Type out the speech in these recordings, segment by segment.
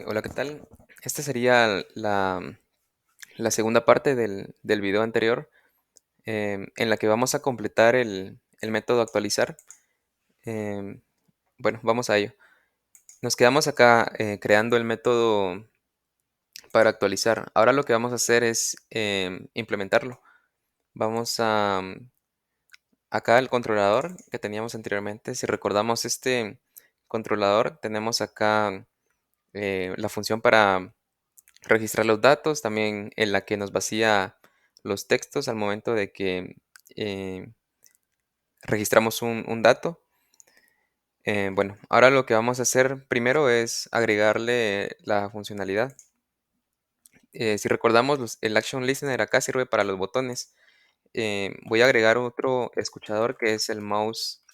Hola, ¿qué tal? Esta sería la segunda parte del video anterior, en la que vamos a completar el método actualizar. Bueno, vamos a ello. Nos quedamos acá creando el método para actualizar. Ahora lo que vamos a hacer es implementarlo. Vamos a acá el controlador que teníamos anteriormente. Si recordamos este controlador, tenemos acá la función para registrar los datos, también en la que nos vacía los textos al momento de que eh, registramos un dato. Bueno, ahora lo que vamos a hacer primero es agregarle la funcionalidad. Si recordamos, el Action Listener acá sirve para los botones. Voy a agregar otro escuchador que es el Mouse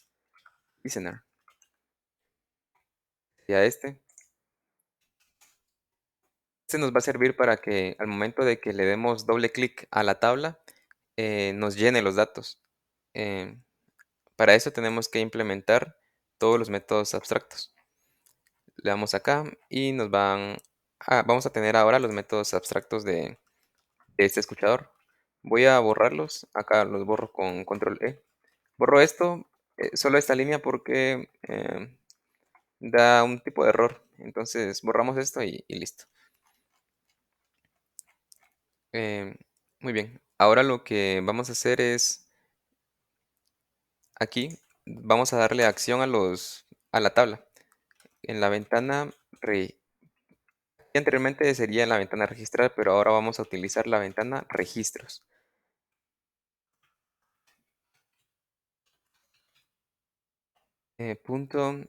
Listener. Y a este nos va a servir para que al momento de que le demos doble clic a la tabla, nos llene los datos. Em, Para eso tenemos que implementar todos los métodos abstractos. Le damos acá y vamos a tener ahora los métodos abstractos de este escuchador. Voy a borrarlos, acá los borro con control E. Borro esto, solo esta línea porque da un tipo de error. Entonces borramos esto y listo. Em, Muy bien, ahora lo que vamos a hacer es aquí, vamos a darle acción a la tabla. En la ventana anteriormente sería en la ventana registrar, pero ahora vamos a utilizar la ventana registros. Punto.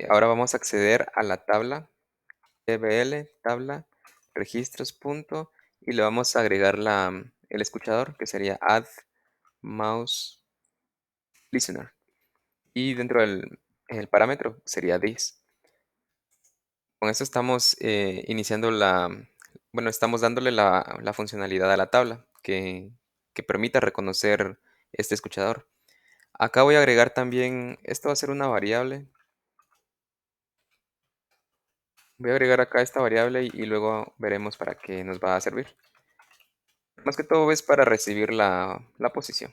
Ahora vamos a acceder a la tabla tbl, tabla registros, punto, y le vamos a agregar el escuchador, que sería add mouse listener. Y dentro del el parámetro sería this. Con esto estamos iniciando bueno, estamos dándole la funcionalidad a la tabla que permita reconocer este escuchador. Acá voy a agregar también, esto va a ser una variable. Voy a agregar acá esta variable y luego veremos para qué nos va a servir. Más que todo es para recibir la posición.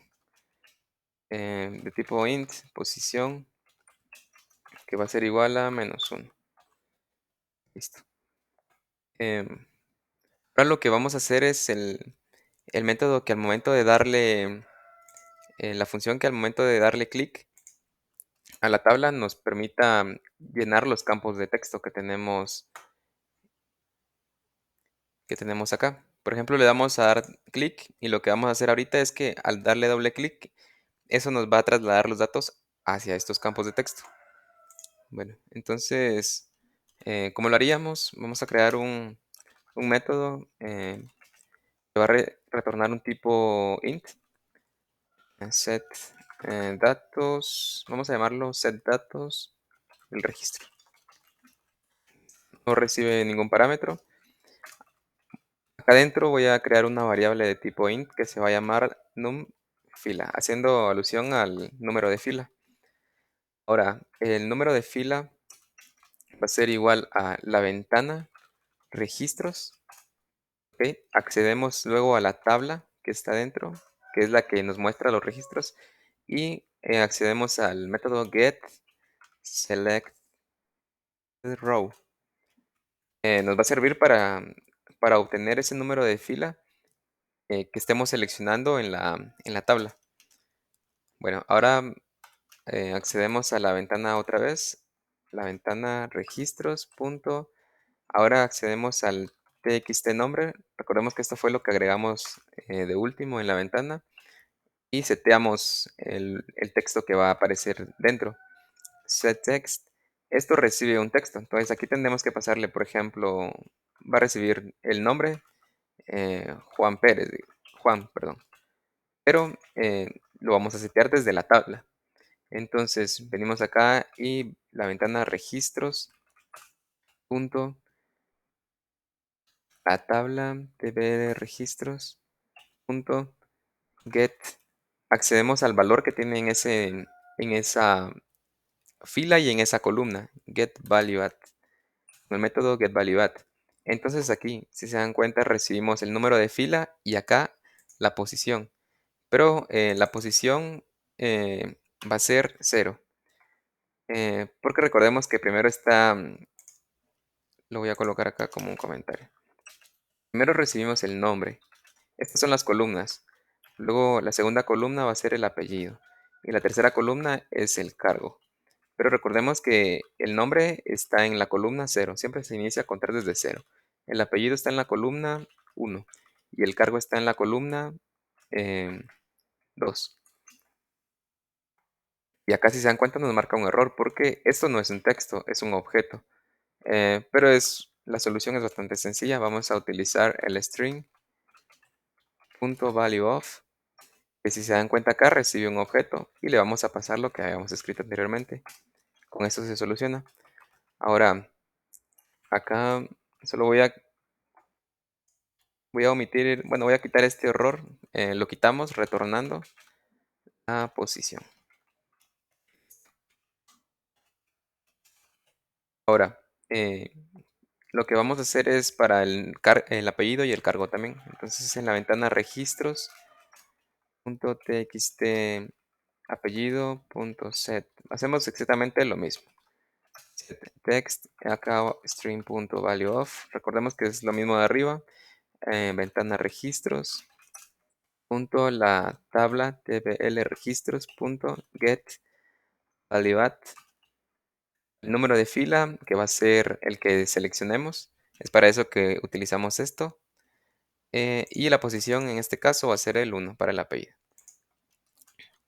De tipo int, posición, que va a ser igual a -1. Listo. Ahora lo que vamos a hacer es el método que al momento de darle, la función que al momento de darle clic a la tabla nos permita llenar los campos de texto que tenemos acá. Por ejemplo, le damos a dar clic y lo que vamos a hacer ahorita es que al darle doble clic, eso nos va a trasladar los datos hacia estos campos de texto. Bueno, entonces, ¿cómo lo haríamos? Vamos a crear un método que va a retornar un tipo int, set datos, vamos a llamarlo set datos del registro. No recibe ningún parámetro. Acá adentro voy a crear una variable de tipo int que se va a llamar numFila, haciendo alusión al número de fila. Ahora, el número de fila va a ser igual a la ventana registros. ¿Ok? Accedemos luego a la tabla que está dentro, que es la que nos muestra los registros, y accedemos al método get select row. Nos va a servir para obtener ese número de fila que estemos seleccionando en la tabla. Bueno, ahora accedemos a la ventana otra vez, la ventana registros, punto. Ahora accedemos al txt nombre. Recordemos que esto fue lo que agregamos de último en la ventana y seteamos el texto que va a aparecer dentro. setText. Esto recibe un texto. Entonces aquí tendremos que pasarle, por ejemplo, va a recibir el nombre Juan Pérez, Juan, perdón. Pero lo vamos a setear desde la tabla. Entonces venimos acá y la ventana registros, punto, la tabla tb de registros, punto, get. Accedemos al valor que tiene en esa fila y en esa columna, get value at. el método getValueAt. Entonces aquí, si se dan cuenta, recibimos el número de fila y acá la posición. Pero la posición va a ser 0. Porque recordemos que primero está, lo voy a colocar acá como un comentario. Primero recibimos el nombre. Estas son las columnas. Luego la segunda columna va a ser el apellido. Y la tercera columna es el cargo. Pero recordemos que el nombre está en la columna 0. Siempre se inicia a contar desde 0. El apellido está en la columna 1. Y el cargo está en la columna 2. Y acá si se dan cuenta nos marca un error porque esto no es un texto, es un objeto. Pero la solución es bastante sencilla. Vamos a utilizar el string.valueOf, que si se dan cuenta acá recibe un objeto y le vamos a pasar lo que habíamos escrito anteriormente. Con esto se soluciona. Ahora, acá solo voy a omitir, bueno, voy a quitar este error. Lo quitamos retornando a posición. Ahora, lo que vamos a hacer es para el apellido y el cargo también. Entonces en la ventana registros.txt apellido.set hacemos exactamente lo mismo. Set text, acá string.valueOf. Recordemos que es lo mismo de arriba. Ventana registros. La tabla tbl registros.get valueAt. El número de fila, que va a ser el que seleccionemos. Es para eso que utilizamos esto. Y la posición en este caso va a ser el 1 para el apellido.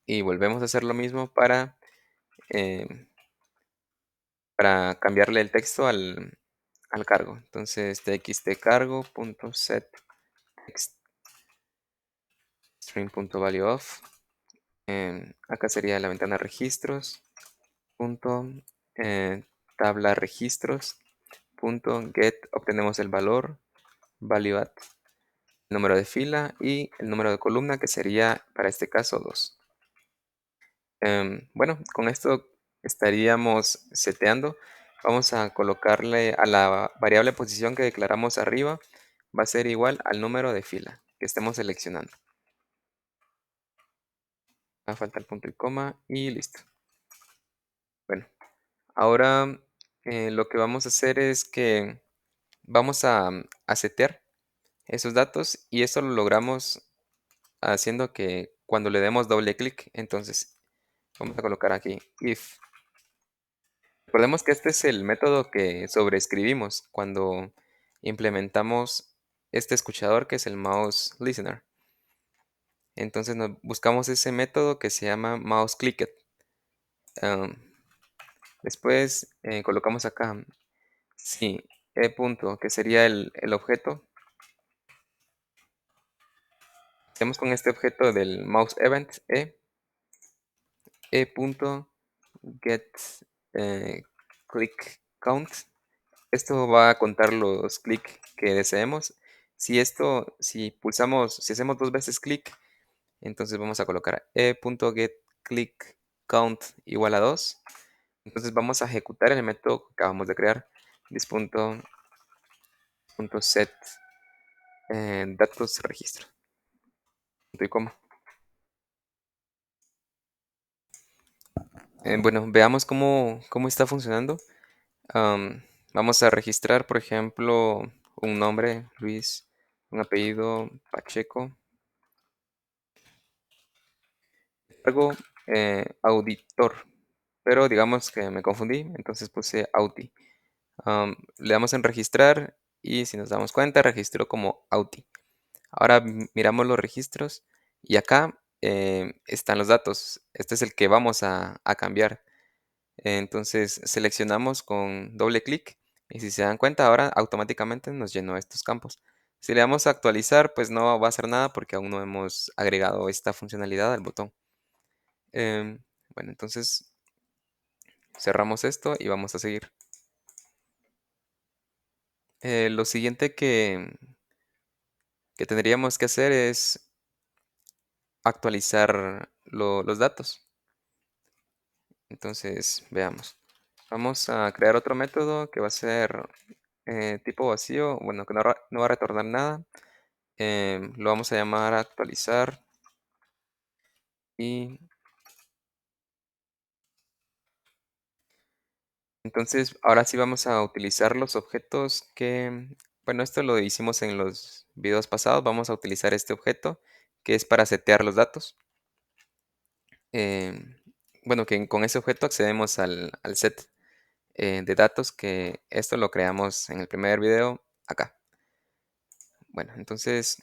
Y volvemos a hacer lo mismo eh, para cambiarle el texto al cargo. Entonces txtcargo.set text string.valueOf. Acá sería la ventana registros. Tabla registros. Get, obtenemos el valor valueAt, número de fila y el número de columna, que sería para este caso 2. Bueno, con esto estaríamos seteando. Vamos a colocarle a la variable posición que declaramos arriba, va a ser igual al número de fila que estemos seleccionando. Va a faltar el punto y coma y listo. Bueno, ahora lo que vamos a hacer es que vamos a setear esos datos y eso lo logramos haciendo que cuando le demos doble clic, entonces vamos a colocar aquí if. Recordemos que este es el método que sobreescribimos cuando implementamos este escuchador que es el mouse listener. Entonces buscamos ese método que se llama mouseClicked. Después colocamos acá, sí, punto, que sería el objeto. Hacemos con este objeto del mouse event punto get click count. Esto va a contar los clics que deseemos. Si hacemos 2 veces clic, entonces vamos a colocar e.getClickCount igual a 2. Entonces vamos a ejecutar el método que acabamos de crear, this.set datos registro. Punto y coma. Bueno, veamos cómo está funcionando. Vamos a registrar, por ejemplo, un nombre, Luis, un apellido, Pacheco. Cargo, auditor, pero digamos que me confundí, entonces puse Auti. Le damos en registrar y si nos damos cuenta, registró como Auti. Ahora miramos los registros y acá están los datos. Este es el que vamos a cambiar. Entonces seleccionamos con doble clic y si se dan cuenta ahora automáticamente nos llenó estos campos. Si le damos a actualizar, pues no va a hacer nada porque aún no hemos agregado esta funcionalidad al botón. Bueno, entonces cerramos esto y vamos a seguir. Lo siguiente que tendríamos que hacer es actualizar los datos. Entonces, veamos. Vamos a crear otro método que va a ser tipo vacío, bueno, que no va a retornar nada. Lo vamos a llamar actualizar y entonces ahora sí vamos a utilizar los objetos que, bueno, esto lo hicimos en los videos pasados. Vamos a utilizar este objeto que es para setear los datos. Em, bueno, que con ese objeto accedemos al set de datos, que esto lo creamos en el primer video acá. Bueno, entonces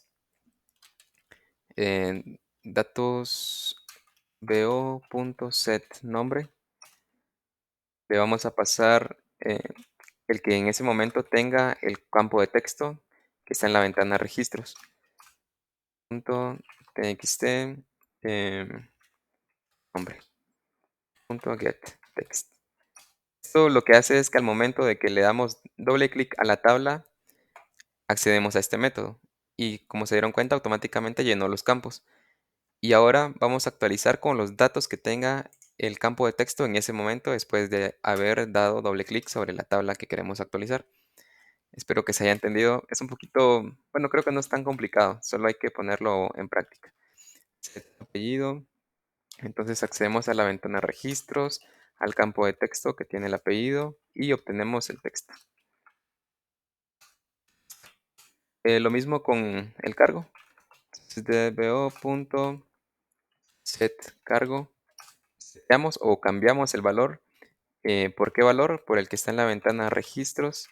datos bo.set nombre, le vamos a pasar el que en ese momento tenga el campo de texto que está en la ventana registros. Punto .txt nombre. Punto .get text. Esto lo que hace es que al momento de que le damos doble clic a la tabla, accedemos a este método. Y como se dieron cuenta, automáticamente llenó los campos. Y ahora vamos a actualizar con los datos que tenga el campo de texto en ese momento después de haber dado doble clic sobre la tabla que queremos actualizar. Espero que se haya entendido. Es un poquito, bueno, creo que no es tan complicado, solo hay que ponerlo en práctica. Set apellido. Entonces accedemos a la ventana registros, al campo de texto que tiene el apellido y obtenemos el texto. Lo mismo con el cargo. dbo.setCargo. Seteamos o cambiamos el valor. ¿Por qué valor? Por el que está en la ventana registros.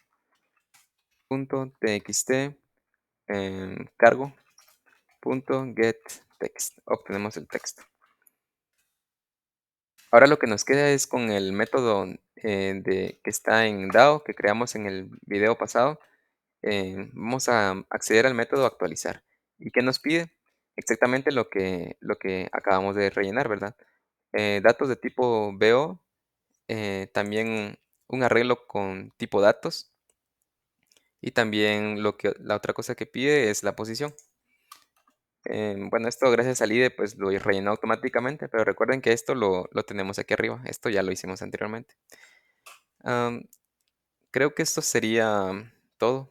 .txt cargo. .get text. Obtenemos el texto. Ahora lo que nos queda es con el método que está en DAO que creamos en el video pasado. Vamos a acceder al método actualizar. ¿Y qué nos pide? Exactamente lo que acabamos de rellenar, ¿verdad? Datos de tipo BO, también un arreglo con tipo datos y también la otra cosa que pide es la posición. Bueno, esto gracias al IDE pues lo rellenó automáticamente, pero recuerden que esto lo tenemos aquí arriba. Esto ya lo hicimos anteriormente. Am, Creo que esto sería todo.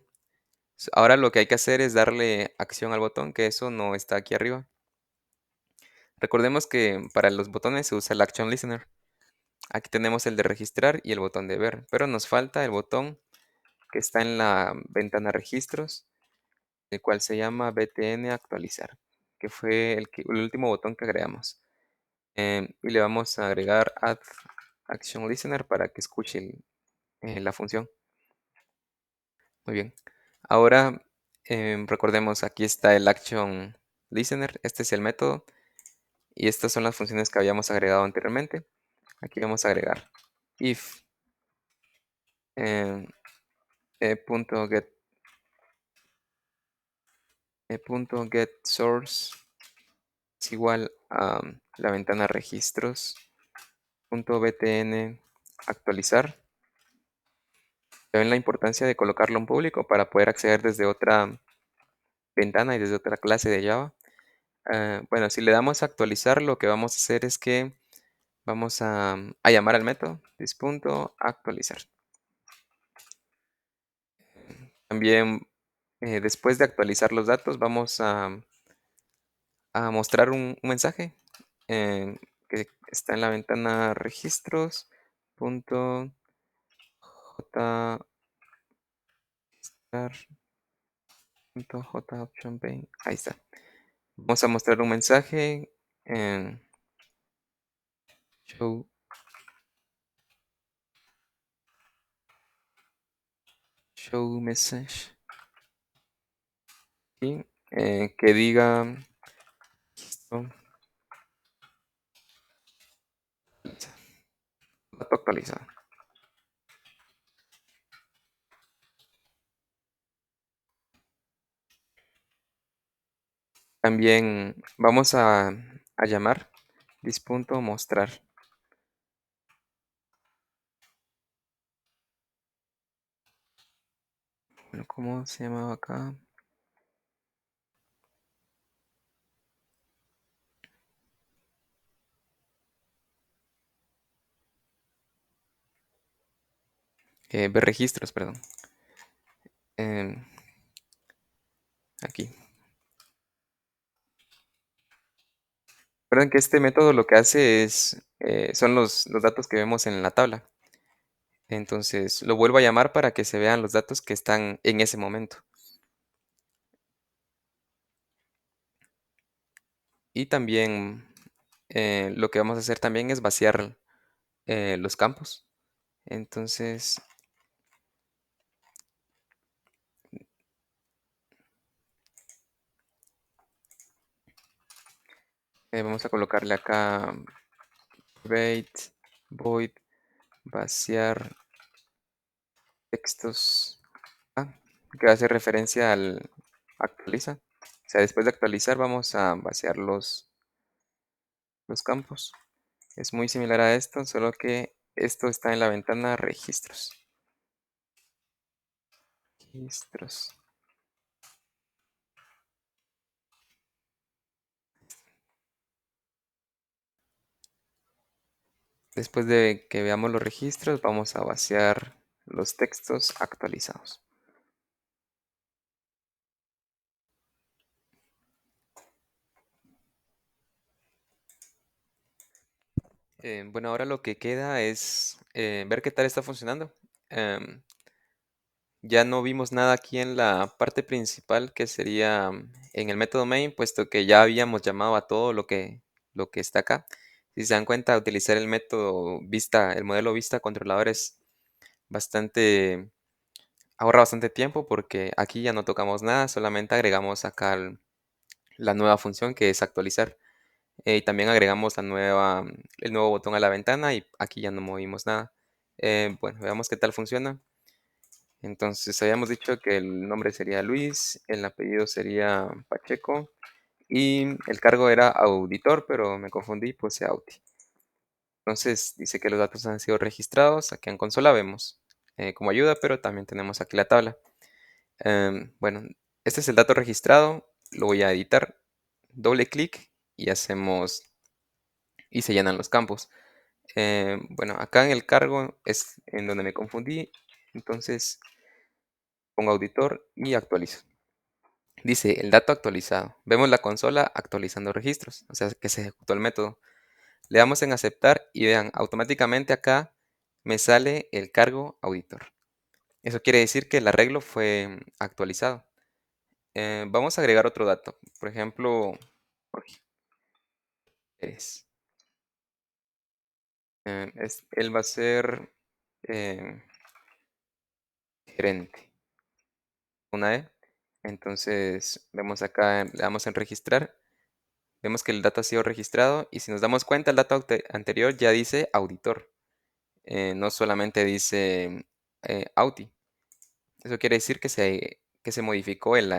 Ahora lo que hay que hacer es darle acción al botón, que eso no está aquí arriba. Recordemos que para los botones se usa el Action Listener. Aquí tenemos el de registrar y el botón de ver, pero nos falta el botón que está en la ventana registros, el cual se llama btn actualizar, que fue el último botón que agregamos. Y le vamos a agregar add action listener para que escuche la función. Muy bien. Ahora recordemos, aquí está el action listener, este es el método y estas son las funciones que habíamos agregado anteriormente. Aquí vamos a agregar if em, punto get, punto get source es igual a la ventana registros punto btn actualizar. Ven la importancia de colocarlo en público para poder acceder desde otra ventana y desde otra clase de Java. Bueno, si le damos a actualizar, lo que vamos a hacer es que vamos a llamar al método this.actualizar. También después de actualizar los datos, vamos a mostrar un mensaje que está en la ventana registros. JOptionBank. Ahí está. Vamos a mostrar un mensaje en show, show message y que diga listo, dato actualizado. También vamos a llamar this.mostrar. Bueno, ¿cómo se llamaba acá? ver registros, perdón. Em, Aquí. Recuerden que este método lo que hace es, son los datos que vemos en la tabla. Entonces lo vuelvo a llamar para que se vean los datos que están en ese momento. Y también lo que vamos a hacer también es vaciar los campos. Entonces vamos a colocarle acá private void vaciar textos que hace referencia al actualiza. O sea, después de actualizar vamos a vaciar los campos. Es muy similar a esto, solo que esto está en la ventana registros. Registros. Después de que veamos los registros, vamos a vaciar los textos actualizados. Bueno, ahora lo que queda es ver qué tal está funcionando. Em, ya no vimos nada aquí en la parte principal, que sería en el método main, puesto que ya habíamos llamado a todo lo que está acá. Si se dan cuenta, utilizar el método vista, el modelo vista controlador es bastante, ahorra bastante tiempo porque aquí ya no tocamos nada, solamente agregamos acá la nueva función que es actualizar. Y también agregamos el nuevo botón a la ventana y aquí ya no movimos nada. Bueno, veamos qué tal funciona. Entonces habíamos dicho que el nombre sería Luis, el apellido sería Pacheco y el cargo era auditor, pero me confundí, puse Auti. Entonces dice que los datos han sido registrados. Aquí en consola vemos como ayuda, pero también tenemos aquí la tabla. Bueno, este es el dato registrado. Lo voy a editar. Doble clic y y se llenan los campos. Bueno, acá en el cargo es en donde me confundí. Entonces pongo auditor y actualizo. Dice el dato actualizado. Vemos la consola actualizando registros, o sea que se ejecutó el método. Le damos en aceptar y vean, automáticamente acá me sale el cargo auditor. Eso quiere decir que el arreglo fue actualizado. Vamos a agregar otro dato. Por ejemplo, Jorge Pérez. Él va a ser eh, gerente. Una E. Entonces vemos acá, le damos en registrar. Vemos que el dato ha sido registrado y si nos damos cuenta, el dato anterior ya dice auditor. No solamente dice Auti. Eso quiere decir que se modificó el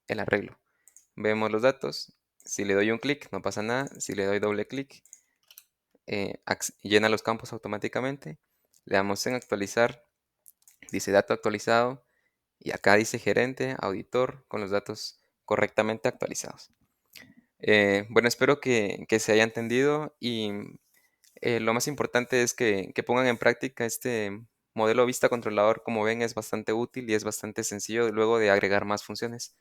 arreglo. Vemos los datos. Si le doy un clic, no pasa nada. Si le doy doble clic, llena los campos automáticamente. Le damos en actualizar. Dice dato actualizado. Y acá dice gerente, auditor, con los datos correctamente actualizados. Bueno, espero que se haya entendido y lo más importante es que pongan en práctica este modelo vista controlador. Como ven, es bastante útil y es bastante sencillo luego de agregar más funciones.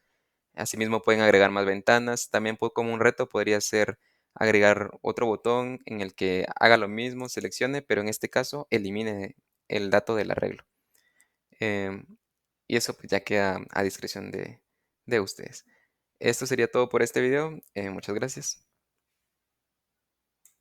Asimismo, pueden agregar más ventanas. También como un reto podría ser agregar otro botón en el que haga lo mismo, seleccione, pero en este caso elimine el dato del arreglo. Em, y eso pues, ya queda a discreción de ustedes. Esto sería todo por este video. Muchas gracias.